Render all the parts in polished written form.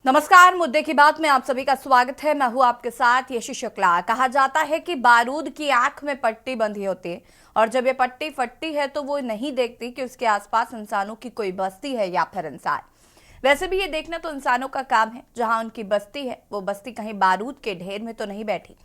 नमस्कार। मुद्दे की बात में आप सभी का स्वागत है। मैं हूं आपके साथ यशी शुक्ला। कहा जाता है कि बारूद की आंख में पट्टी बंधी होती है और जब ये पट्टी फटती है तो वो नहीं देखती कि उसके आसपास इंसानों की कोई बस्ती है या फिर इंसान। वैसे भी ये देखना तो इंसानों का काम है। जहां उनकी बस्ती है वो बस्ती कहीं बारूद के ढेर में तो नहीं बैठी,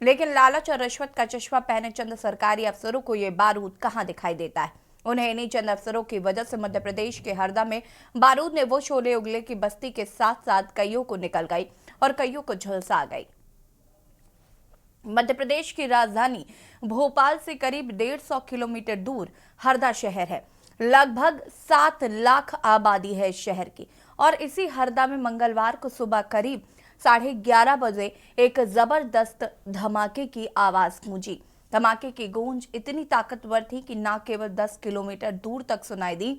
लेकिन लालच और रिश्वत का चश्मा पहने चंद सरकारी अफसरों को ये बारूद कहां दिखाई देता है। उन्हें इन्हीं चंद अफसरों की वजह से मध्य प्रदेश के हरदा में बारूद ने वो शोले उगले की बस्ती के साथ साथ कईयों को निकल गई और कईयों को झुलसा गई। मध्य प्रदेश की राजधानी भोपाल से करीब 150 किलोमीटर दूर हरदा शहर है। लगभग 7 लाख आबादी है इस शहर की। और इसी हरदा में मंगलवार को सुबह करीब 11:30 बजे एक जबरदस्त धमाके की आवाज गूंजी। धमाके की गूंज इतनी ताकतवर थी कि न केवल 10 किलोमीटर दूर तक सुनाई दी,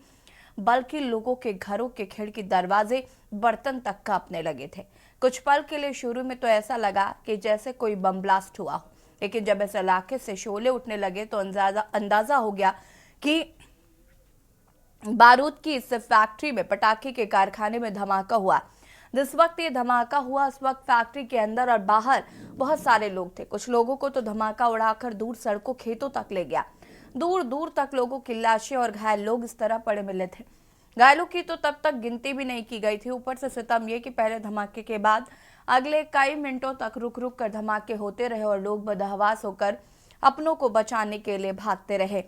बल्कि लोगों के घरों के खिड़की, दरवाजे, बर्तन तक कांपने लगे थे। कुछ पल के लिए शुरू में तो ऐसा लगा कि जैसे कोई बम ब्लास्ट हुआ हो, लेकिन जब इस इलाके से शोले उठने लगे तो अंदाजा हो गया कि बारूद की इस फैक्ट्री में, पटाखे के कारखाने में धमाका हुआ। जिस वक्त ये धमाका हुआ उस वक्त फैक्ट्री के अंदर और बाहर बहुत सारे लोग थे। कुछ लोगों को तो धमाका उड़ाकर दूर सड़कों, खेतों तक ले गया। दूर दूर तक लोगों की लाशें और घायल लोग इस तरह पड़े मिले थे। घायलों की तो तब तक गिनती भी नहीं की गई थी। ऊपर से सितम ये कि पहले धमाके के बाद अगले कई मिनटों तक रुक रुक कर धमाके होते रहे और लोग बदहवास होकर अपनों को बचाने के लिए भागते रहे।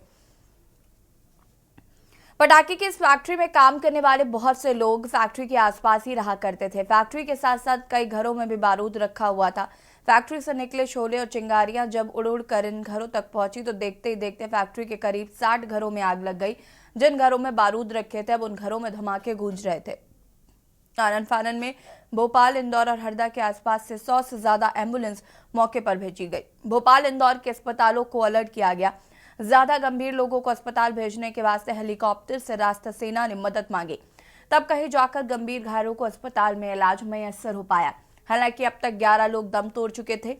पटाखे की इस फैक्ट्री में काम करने वाले बहुत से लोग फैक्ट्री के आसपास ही रहा करते थे। फैक्ट्री के साथ साथ कई घरों में भी बारूद रखा हुआ था। फैक्ट्री से निकले शोले और चिंगारियां जब उड़ उड़ कर इन घरों तक पहुंची तो देखते ही देखते फैक्ट्री के करीब 60 घरों में आग लग गई। जिन घरों में बारूद रखे थे अब उन घरों में धमाके गूंज रहे थे। आनन फानन में भोपाल, इंदौर और हरदा के आसपास से 100 से ज्यादा एम्बुलेंस मौके पर भेजी गई। भोपाल, इंदौर के अस्पतालों को अलर्ट किया गया। ज्यादा गंभीर लोगों को अस्पताल भेजने के वास्ते हेलीकॉप्टर से रास्ता सेना ने मदद मांगी। तब कहीं जाकर गंभीर घायलों को अस्पताल में इलाज मैसर हो पाया। हालांकि अब तक 11 लोग दम तोड़ चुके थे।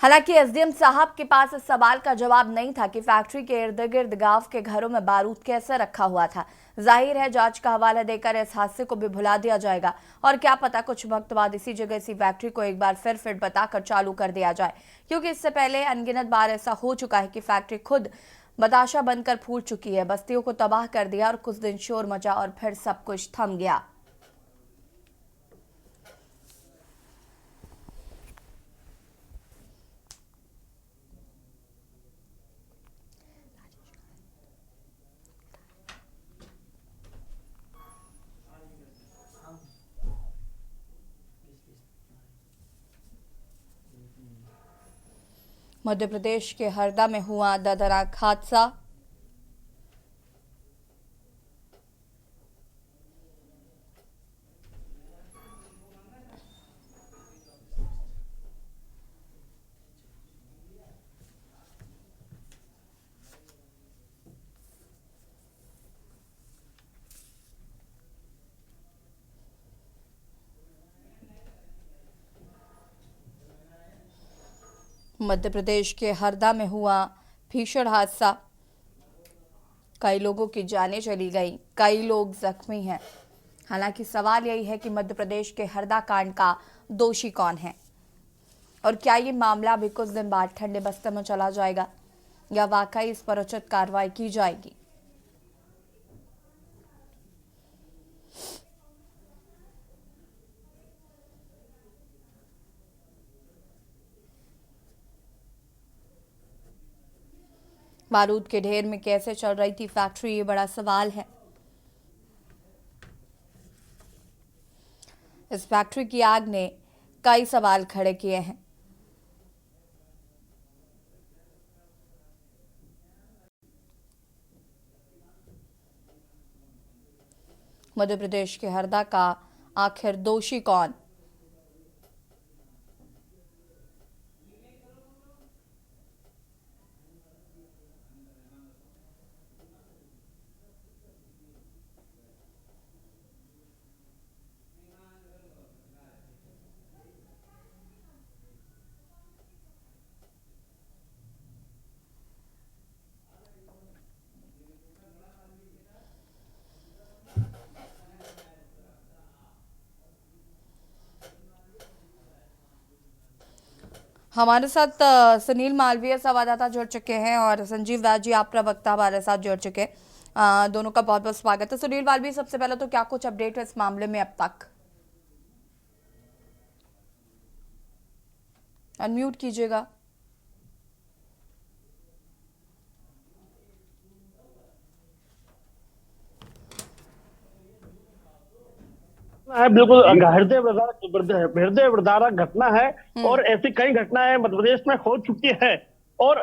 हालांकि एसडीएम साहब के पास इस सवाल का जवाब नहीं था कि फैक्ट्री के इर्द गिर्द गांव के घरों में बारूद कैसे रखा हुआ था। जाहिर है जांच का हवाला देकर इस हादसे को भी भुला दिया जाएगा और क्या पता कुछ वक्त बाद इसी जगह इसी फैक्ट्री को एक बार फिर बताकर चालू कर दिया जाए, क्योंकि इससे पहले अनगिनत बार ऐसा हो चुका है कि फैक्ट्री खुद बताशा बनकर फूट चुकी है, बस्तियों को तबाह कर दिया और कुछ दिन शोर मचा और फिर सब कुछ थम गया। मध्य प्रदेश के हरदा में हुआ दर्दनाक हादसा। मध्य प्रदेश के हरदा में हुआ भीषण हादसा। कई लोगों की जानें चली गई, कई लोग जख्मी हैं। हालांकि सवाल यही है कि मध्य प्रदेश के हरदा कांड का दोषी कौन है और क्या ये मामला अभी कुछ दिन बाद ठंडे बस्ते में चला जाएगा या वाकई इस पर उचित कार्रवाई की जाएगी। बारूद के ढेर में कैसे चल रही थी फैक्ट्री, ये बड़ा सवाल है। इस फैक्ट्री की आग ने कई सवाल खड़े किए हैं। मध्य प्रदेश के हरदा का आखिर दोषी कौन? हमारे साथ सुनील मालवीय संवाददाता जुड़ चुके हैं और संजीव दास जी आप प्रवक्ता हमारे साथ जुड़ चुके हैं। दोनों का बहुत बहुत स्वागत है। सुनील मालवीय, सबसे पहले तो क्या कुछ अपडेट है इस मामले में अब तक? अनम्यूट कीजिएगा। है बिल्कुल हृदय विदारक घटना है। हम्म। और ऐसी कई घटनाएं मध्य प्रदेश में हो चुकी है। और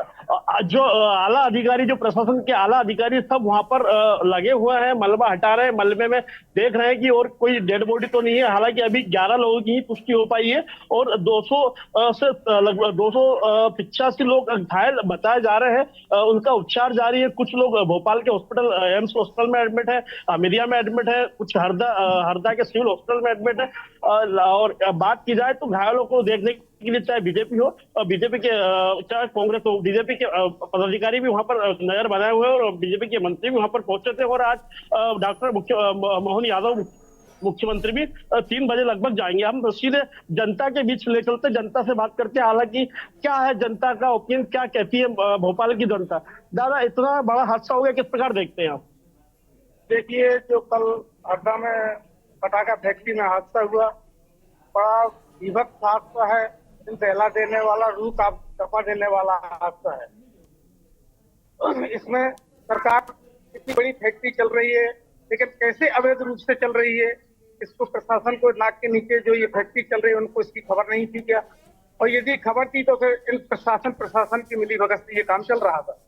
जो आला अधिकारी, जो प्रशासन के आला अधिकारी सब वहां पर लगे हुए हैं, मलबा हटा रहे हैं, मलबे में देख रहे हैं कि और कोई डेड बॉडी तो नहीं है। हालांकि अभी 11 लोगों की ही पुष्टि हो पाई है और 200 से लगभग 285 लोग घायल बताए जा रहे हैं। उनका उपचार जारी है। कुछ लोग भोपाल के हॉस्पिटल, एम्स हॉस्पिटल में एडमिट है, अमेरिया में एडमिट है, कुछ हरदा के सिविल हॉस्पिटल में एडमिट है। और बात की जाए तो घायलों को देखने के लिए चाहे बीजेपी हो, बीजेपी के चाहे कांग्रेस हो, बीजेपी के पदाधिकारी भी वहां पर नजर बनाए हुए हैं और बीजेपी के मंत्री भी वहां पर पहुंचे थे। और आज डॉक्टर मोहन यादव मुख्यमंत्री भी 3 बजे लगभग जाएंगे। हम सीधे जनता के बीच ले चलते, जनता से बात करते हैं। हालांकि क्या है जनता का ओपिनियन, क्या कहती है भोपाल की जनता। दादा, इतना बड़ा हादसा हो गया, किस प्रकार देखते हैं आप? देखिए, जो कल हरदा में पटाखा फैक्ट्री में हादसा हुआ, बड़ा विभत्स हादसा है। दहला देने वाला, रूह कपा देने वाला हादसा है। इसमें सरकार, इतनी बड़ी फैक्ट्री चल रही है लेकिन कैसे अवैध रूप से चल रही है, इसको प्रशासन को नाक के नीचे जो ये फैक्ट्री चल रही है उनको इसकी खबर नहीं थी क्या? और यदि खबर थी तो फिर इन प्रशासन की मिलीभगत से ये काम चल रहा था।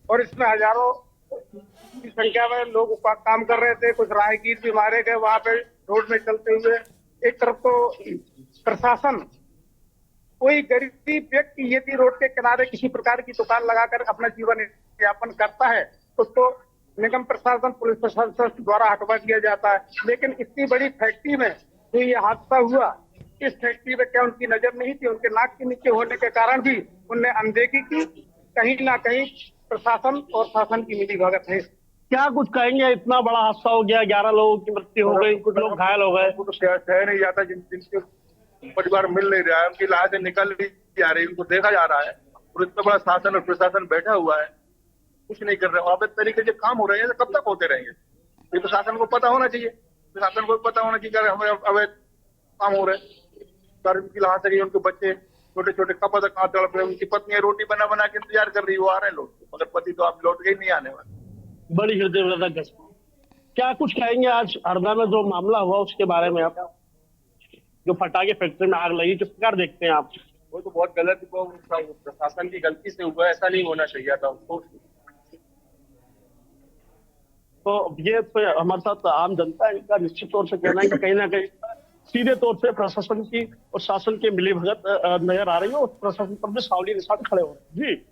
और इसमें हजारों की संख्या में लोग काम कर रहे थे। कुछ राहगीर भी मारे गए वहां पे रोड में चलते हुए। एक तरफ तो प्रशासन, कोई गरीब व्यक्ति यदि रोड के किनारे किसी प्रकार की दुकान लगाकर अपना जीवन यापन करता है, उसको निगम प्रशासन, पुलिस प्रशासन द्वारा हटवा दिया जाता है। लेकिन इतनी बड़ी फैक्ट्री में जो ये हादसा हुआ, इस फैक्ट्री में क्या उनकी नजर नहीं थी? उनके नाक के नीचे होने के कारण भी उनने अनदेखी की। कहीं ना कहीं प्रशासन और शासन की मिलीभगत है। क्या कुछ कहेंगे? इतना बड़ा हादसा हो गया, 11 लोगों की मृत्यु हो गई, कुछ लोग घायल हो गए। उनको तो सह नहीं जाता, जिनके परिवार मिल नहीं रहा है, उनकी लाशें निकल नहीं जा रही, उनको देखा जा रहा है। और इतना बड़ा शासन और प्रशासन बैठा हुआ है, कुछ नहीं कर रहे। अवैध तरीके से काम हो रहे हैं, कब तक होते रहेंगे? ये तो शासन को पता होना चाहिए। प्रशासन को पता होना चाहिए हमें अवैध काम हो रहे हैं। उनकी लाश है, उनके बच्चे छोटे छोटे कपा तक कहाँ तड़प रहे, उनकी पत्नियां रोटी बना बना के इंतजार कर रही है, वो आ रहे हैं लोग, मगर पति तो आप लौट के ही नहीं आने वाले। बड़ी हृदय विदारक घटना। क्या कुछ कहेंगे आज हरदा में जो मामला हुआ उसके बारे में? आप जो पटाखे फैक्ट्री में आग लगी, किस प्रकार देखते हैं आप? वो तो बहुत गलत, प्रशासन की गलती से हुआ, ऐसा नहीं होना चाहिए था उसको। तो ये तो हमारे साथ आम जनता है, इनका निश्चित तौर से कहना है कि कहीं ना कहीं सीधे तौर से प्रशासन की और शासन की मिलीभगत नजर आ रही है और प्रशासन पर भी सावली निशान खड़े हो रहे हैं। जी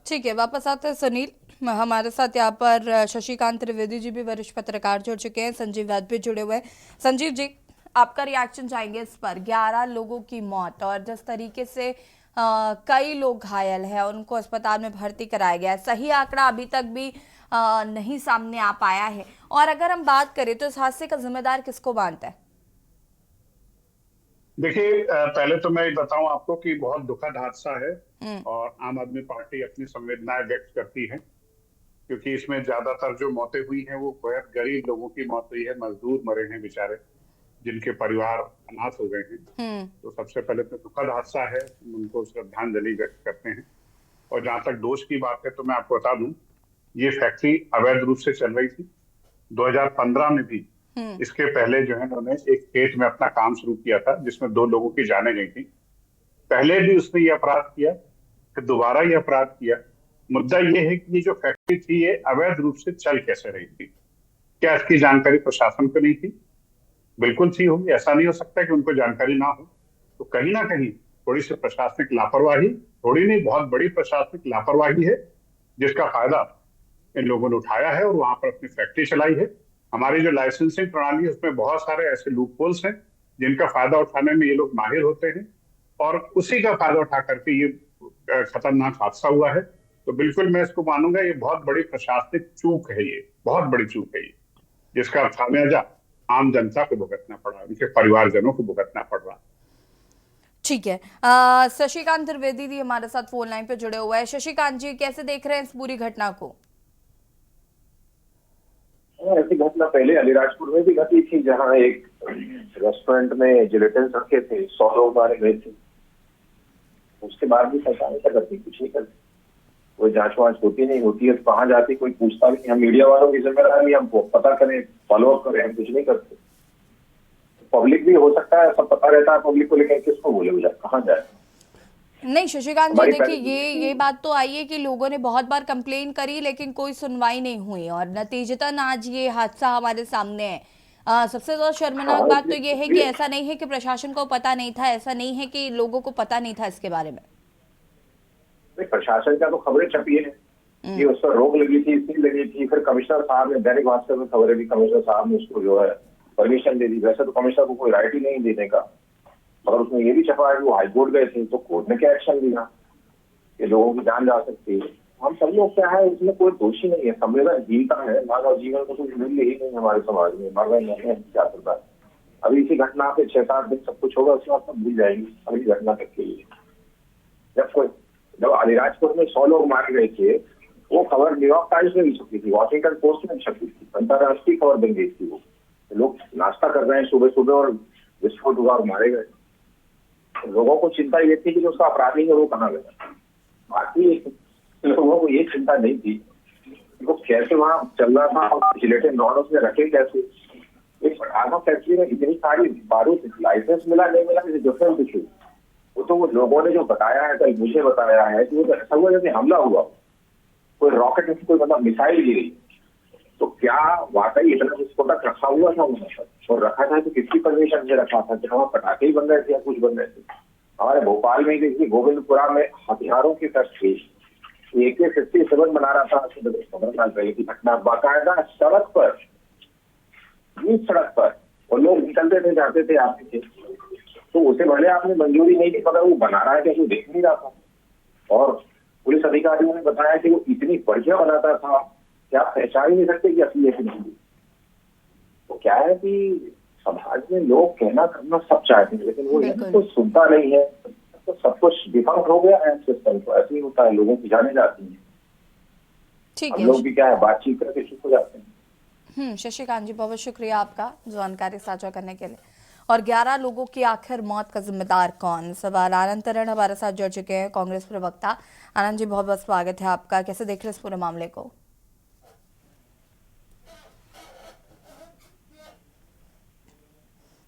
ठीक है, वापस आते हैं सुनील। हमारे साथ यहाँ पर शशिकांत त्रिवेदी जी भी वरिष्ठ पत्रकार जुड़ चुके हैं, संजीव दास भी जुड़े हुए हैं। संजीव जी, आपका रिएक्शन चाहेंगे इस पर? 11 लोगों की मौत और जिस तरीके से कई लोग घायल हैं, उनको अस्पताल में भर्ती कराया गया है। सही आंकड़ा अभी तक भी नहीं सामने आ पाया है। और अगर हम बात करें तो इस हादसे का जिम्मेदार किसको मानता है? देखिए, पहले तो मैं बताऊं आपको कि बहुत दुखद हादसा है और आम आदमी पार्टी अपनी संवेदनाएं व्यक्त करती है, क्योंकि इसमें ज्यादातर जो मौतें हुई हैं वो बेहद गरीब लोगों की मौत हुई है। मजदूर मरे हैं बेचारे, जिनके परिवार अनाथ हो गए हैं। तो सबसे पहले तो दुखद हादसा है, उनको श्रद्धांजलि व्यक्त करते हैं। और जहां तक दोष की बात है तो मैं आपको बता दूं, ये फैक्ट्री अवैध रूप से चल रही थी। 2015 में भी इसके पहले जो है उन्होंने एक खेत में अपना काम शुरू किया था, जिसमें 2 लोगों की जानें गई थी। पहले भी उसने ये अपराध किया, फिर दोबारा ये अपराध किया। मुद्दा ये है कि ये जो फैक्ट्री थी ये अवैध रूप से चल कैसे रही थी? क्या इसकी जानकारी प्रशासन को नहीं थी? बिल्कुल थी होगी, ऐसा नहीं हो सकता कि उनको जानकारी ना हो। तो कहीं ना कहीं थोड़ी सी प्रशासनिक लापरवाही, थोड़ी नहीं बहुत बड़ी प्रशासनिक लापरवाही है, जिसका फायदा इन लोगों ने उठाया है और वहां पर अपनी फैक्ट्री चलाई है। हमारी जो लाइसेंसिंग प्रणाली है उसमें बहुत सारे ऐसे लूपहोल्स हैं जिनका फायदा उठाने में ये लोग माहिर होते हैं, और उसी का फायदा उठा करके ये खतरनाक हादसा हुआ है। तो बिल्कुल मैं इसको मानूंगा, ये बहुत बड़ी प्रशासनिक चूक है, ये बहुत बड़ी चूक है ये, जिसका खामियाजा आम जनता को भुगतना पड़ा, उनके परिवारजनों को भुगतना पड़ रहा। ठीक है। शशिकांत त्रिवेदी जी हमारे साथ फोन लाइन पे जुड़े हुए हैं। शशिकांत जी, कैसे देख रहे हैं इस पूरी घटना को? ऐसी घटना पहले अलीराजपुर में भी घटी थी, जहां एक रेस्टोरेंट में जिलेटिन रखे थे, 100 लोग मारे गए थे। उसके बाद भी सरकार ऐसा करती, कुछ नहीं करती, कोई जांच वांच होती नहीं, होती है तो कहाँ जाती, कोई पूछता भी नहीं। हम मीडिया वालों की जिम्मेदारी, हम पता करें, फॉलो अप करें, हम कुछ नहीं करते। पब्लिक भी हो सकता है सब पता रहता है पब्लिक को, लेकिन किसको बोले वो कहाँ जाए। नहीं शशिकांत जी, देखिए ये बात तो आई है कि लोगों ने बहुत बार कंप्लेन करी लेकिन कोई सुनवाई नहीं हुई और नतीजतन आज ये हादसा हमारे सामने है। सबसे ज्यादा शर्मनाक बात तो ये है कि ऐसा नहीं है कि प्रशासन को पता नहीं था, ऐसा नहीं है कि लोगों को पता नहीं था इसके बारे में। प्रशासन का तो खबरें छपी है कि उस पर रोक लगी थी, इसलिए लगी थी। फिर कमिश्नर साहब ने, दैनिक भास्कर में खबरें दी, कमिश्नर साहब ने उसको जो है परमिशन दे दी। वैसे तो कमिश्नर को कोई राइट ही नहीं देने का, मगर उसमें ये भी छपा है कि वो हाईकोर्ट गए थे तो कोर्ट ने क्या एक्शन लिया कि लोगों की जान जा सकती है। हम सब लोग क्या है, इसमें कोई दोषी नहीं है, संवेदनशीलता है। मानव जीवन को कुछ मूल्य ही नहीं है हमारे समाज में, मर क्या करता है। अभी इसी घटना पे 6-7 दिन सब कुछ होगा, उसके बाद सब भूल जाएंगे अगली घटना तक के लिए। जब अलीराजपुर में 100 लोग मारे गए थे, वो खबर न्यूयॉर्क टाइम्स में भी छपी थी, वॉशिंगटन पोस्ट में भी छपी थी, अंतरराष्ट्रीय खबर बन गई थी। वो लोग नाश्ता कर रहे हैं सुबह सुबह और विस्फोट हुआ और मारे गए। लोगों को चिंता ये थी कि जो उसका अपराधी है वो कहाँ गया। बाकी लोगों को ये चिंता नहीं थी वो कैसे वहां चल रहा था, जिलेटिन रॉड उसने रखे कैसे। एक पटाखा फैक्ट्री में इतनी सारी बारूद, लाइसेंस मिला नहीं मिला इज डिफरेंट इशू। वो तो वो लोगों ने जो बताया है, कल मुझे बताया है कि वो तो ऐसा हुआ जैसे हमला हुआ, कोई रॉकेट में कोई मतलब मिसाइल गिरी। तो क्या वाकई इतना विस्फोटक रखा हुआ था वहां पर, और रखा था तो किसकी परमिशन से रखा था? कि वहां पटाखे ही बन रहे थे या कुछ बन रहे थे? हमारे भोपाल में देखिए, गोविंदपुरा में हथियारों की फैक्ट्री, AK-57 बना रहा था 15 साल पहले की घटना, बाकायदा सड़क पर, बीच सड़क पर, और लोग निकलते थे, जाते थे, आते थे। तो उसे भले आपने मंजूरी नहीं दी, मगर वो बना रहा है क्या, वो देख नहीं रहा था। और पुलिस अधिकारियों ने बताया कि वो इतनी बढ़िया बनाता था कि आप पहचान ही नहीं सकते कि असली है नहीं। तो क्या है कि समाज में लोग कहना करना सब चाहते हैं, लेकिन वो तो सुनता नहीं है, तो सब कुछ डिफॉल्ट हो गया है सिस्टम। तो ऐसे ही होता है, लोगों की जाने जाती है। ठीक है, लोग भी क्या है, बातचीत करके चुप हो जाते हैं। शशिकांत जी, बहुत शुक्रिया आपका जानकारी साझा करने के लिए। और 11 लोगों की आखिर मौत का जिम्मेदार कौन, सवाल आनंद तरण हमारे साथ जुड़ चुके हैं, कांग्रेस प्रवक्ता। आनंद जी, बहुत बहुत स्वागत है आपका। कैसे देख रहे इस पूरे मामले को?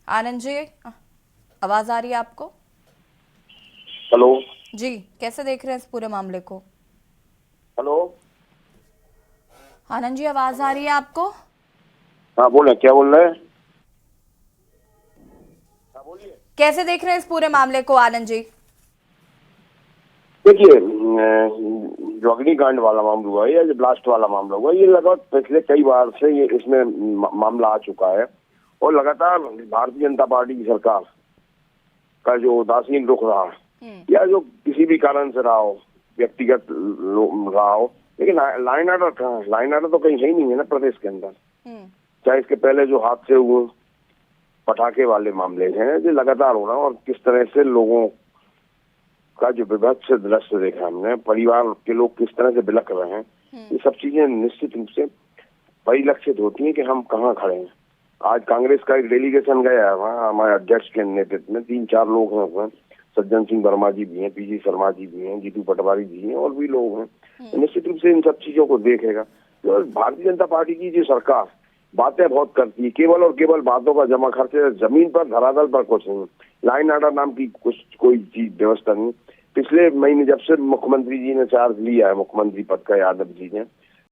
आनंद जी, आवाज आ रही है आपको? हेलो जी, कैसे देख रहे हैं इस पूरे मामले को? हेलो आनंद जी, आवाज आ रही है आपको? हाँ बोले, क्या बोल रहे हैं? कैसे देख रहे हैं इस पूरे मामले को आनंद जी? देखिए, जो अग्निकांड वाला मामला हुआ या जो ब्लास्ट वाला मामला हुआ, ये लगभग पिछले कई बार से ये इसमें मामला आ चुका है। और लगातार भारतीय जनता पार्टी की सरकार का जो उदासीन रुख रहा या जो किसी भी कारण से रहा हो, व्यक्तिगत रहा हो, लेकिन लाइन आर्डर कहाँ है? लाइन आर्डर तो कहीं है ही नहीं है ना प्रदेश के अंदर। चाहे इसके पहले जो हादसे हुए, पटाखे वाले मामले हैं जो लगातार हो रहा है, और किस तरह से लोगों का जो विभत्स दृश्य देखा हमने, परिवार के लोग किस तरह से बिलख रहे हैं, ये सब चीजें निश्चित रूप से परिलक्षित होती हैं कि हम कहाँ खड़े हैं। आज कांग्रेस का एक डेलीगेशन गया है वहाँ, हमारे अध्यक्ष के नेतृत्व में 3-4 लोग हैं उसमें, सज्जन सिंह वर्मा जी भी हैं, PG शर्मा जी भी हैं, जीतू पटवारी जी हैं, और भी लोग हैं। तो निश्चित रूप से इन सब चीजों को देखेगा। तो भारतीय जनता पार्टी की जो सरकार बातें बहुत करती है, केवल और केवल बातों का जमा खर्च है, जमीन पर धरातल पर कुछ नहीं। लाइन आर्डर नाम की कोई चीज व्यवस्था नहीं। पिछले महीने जब से मुख्यमंत्री जी ने चार्ज लिया है, मुख्यमंत्री पद का, यादव जी ने,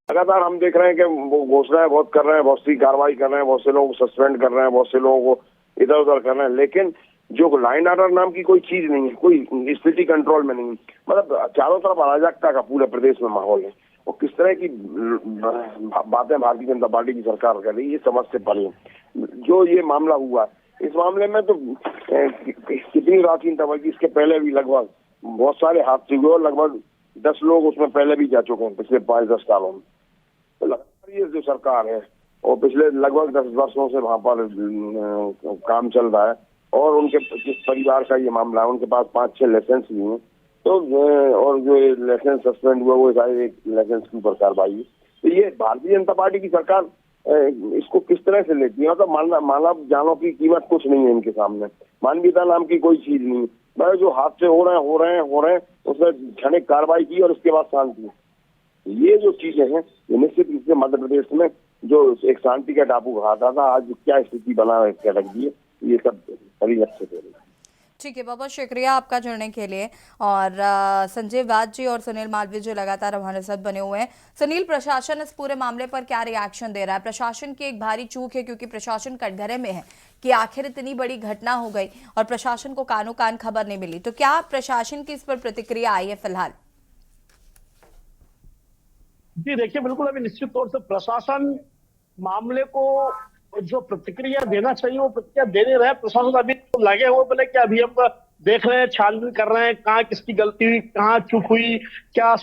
लगातार हम देख रहे हैं कि वो घोषणाएं बहुत कर रहे हैं, बहुत सी कार्रवाई कर रहे हैं, बहुत से लोगों को सस्पेंड कर रहे हैं, बहुत से लोगों को इधर उधर कर रहे हैं, लेकिन जो लाइन आर्डर नाम की कोई चीज नहीं है, कोई स्थिति कंट्रोल में नहीं। मतलब चारों तरफ अराजकता का पूरे प्रदेश में माहौल है। और किस तरह की बातें भारतीय जनता पार्टी की सरकार कर रही है, ये समझ से परे है। जो ये मामला हुआ, इस मामले में तो कितनी राशि था, इसके पहले भी लगभग बहुत सारे हादसे हुए और लगभग 10 लोग उसमें पहले भी जा चुके हैं पिछले 5-10 सालों में। तो लगातार ये जो सरकार है और पिछले लगभग 10 वर्षों से वहां पर काम चल रहा है, और उनके जिस परिवार का ये मामला है उनके पास 5-6 लाइसेंस भी हैं, तो और जो लाइसेंस सस्पेंड हुआ वो सारे एक लाइसेंस के ऊपर कार्रवाई है। तो ये भारतीय जनता पार्टी की सरकार इसको किस तरह से लेती है? मतलब मानव जानों की कीमत कुछ नहीं है इनके सामने, मानवीयता नाम की कोई चीज नहीं है। भाई जो हादसे हो रहे हैं उसमें क्षणिक कार्रवाई की और उसके बाद शांति। ये जो चीजें हैं ये निश्चित रूप से मध्य प्रदेश में जो एक शांति का टापू खाता था, आज क्या स्थिति बना के रख दी है, ये सब सभी लक्ष्य थे। ठीक है, बहुत बहुत शुक्रिया आपका जुड़ने के लिए। और संजय वाद जी और सुनील मालवीय जी लगातार हमारे साथ बने हुए हैं। सुनील, प्रशासन इस पूरे मामले पर क्या रिएक्शन दे रहा है? प्रशासन की एक भारी चूक है क्योंकि प्रशासन कटघरे में है कि आखिर इतनी बड़ी घटना हो गई और प्रशासन को कानो कान खबर नहीं मिली, तो क्या प्रशासन की इस पर प्रतिक्रिया आई है फिलहाल? जी देखिए, बिल्कुल अभी निश्चित तौर से प्रशासन मामले को जो प्रतिक्रिया देना चाहिए वो प्रतिक्रिया दे नहीं रहा है। प्रशासन अभी तो लगे हुए बोले कि अभी हम देख रहे हैं, छानबीन कर रहे हैं, कहाँ किसकी गलती हुई, कहाँ चूक हुई, क्या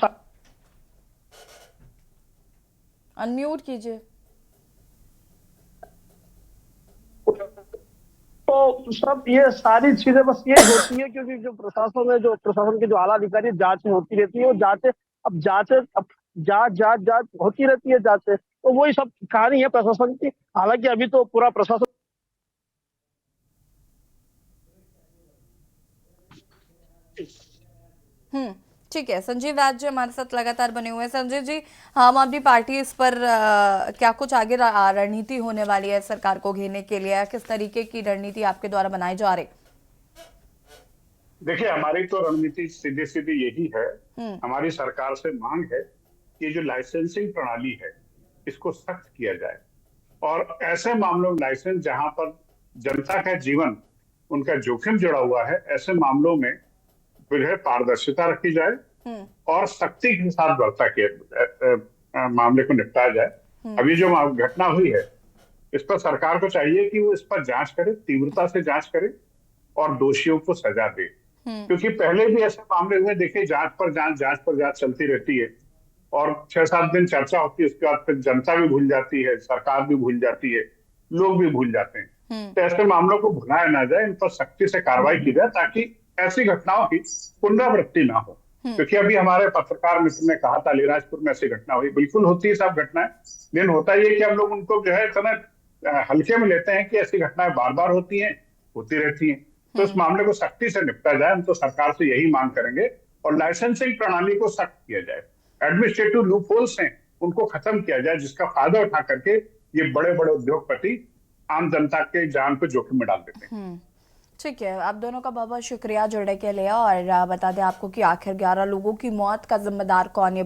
अनम्यूट कीजिए। तो सब ये सारी चीजें बस ये होती है क्योंकि जो प्रशासन के जो आला अधिकारी जांच होती रहती है, वो जांच होती रहती है जांचें, तो वही सब कहानी है प्रशासन की। हालांकि अभी तो पूरा प्रशासन ठीक है, संजीव वाद जी हमारे साथ लगातार बने हुए हैं। संजीव जी, आम आदमी पार्टी इस पर क्या कुछ आगे रणनीति होने वाली है सरकार को घेरने के लिए? किस तरीके की रणनीति आपके द्वारा बनाई जा रही? देखिए, हमारी तो रणनीति सीधी सीधी यही है, हमारी सरकार से मांग है कि जो लाइसेंसिंग प्रणाली है इसको सख्त किया जाए और ऐसे मामलों में लाइसेंस जहां पर जनता का जीवन उनका जोखिम जुड़ा हुआ है, ऐसे मामलों में फिर पारदर्शिता रखी जाए और सख्ती के साथ बढ़ता के मामले को निपटाया जाए। अभी जो घटना हुई है इस पर सरकार को चाहिए कि वो इस पर जांच करे, तीव्रता से जांच करे और दोषियों को सजा दे, क्योंकि पहले भी ऐसे मामले हुए। देखिए, जांच पर जांच चलती रहती है और 6-7 दिन चर्चा होती है, उसके बाद फिर जनता भी भूल जाती है, सरकार भी भूल जाती है, लोग भी भूल जाते हैं। तो ऐसे मामलों को भुलाया ना जाए, इन पर सख्ती से कार्रवाई की जाए ताकि ऐसी घटनाओं की पुनरावृत्ति ना हो। क्योंकि अभी हमारे पत्रकार मित्र ने कहा था अलीराजपुर में ऐसी घटना हुई, बिल्कुल होती है सब घटनाएं, लेकिन होता ये कि हम लोग उनको जो है इतना हल्के में लेते हैं कि ऐसी घटनाएं बार बार होती रहती हैं। तो इस मामले को सख्ती से निपटा जाए, हम तो सरकार से यही मांग करेंगे और लाइसेंसिंग प्रणाली को सख्त किया जाए। एडमिनिस्ट्रेटिव लूप होल्स हैं उनको खत्म किया जाए, जिसका फायदा उठा करके ये बड़े बड़े उद्योगपति आम जनता के जान को जोखिम में डाल देते हैं। ठीक है, आप दोनों का बहुत बहुत शुक्रिया जुड़ने के लिए। और बता दें आपको कि आखिर 11 लोगों की मौत का जिम्मेदार कौन है।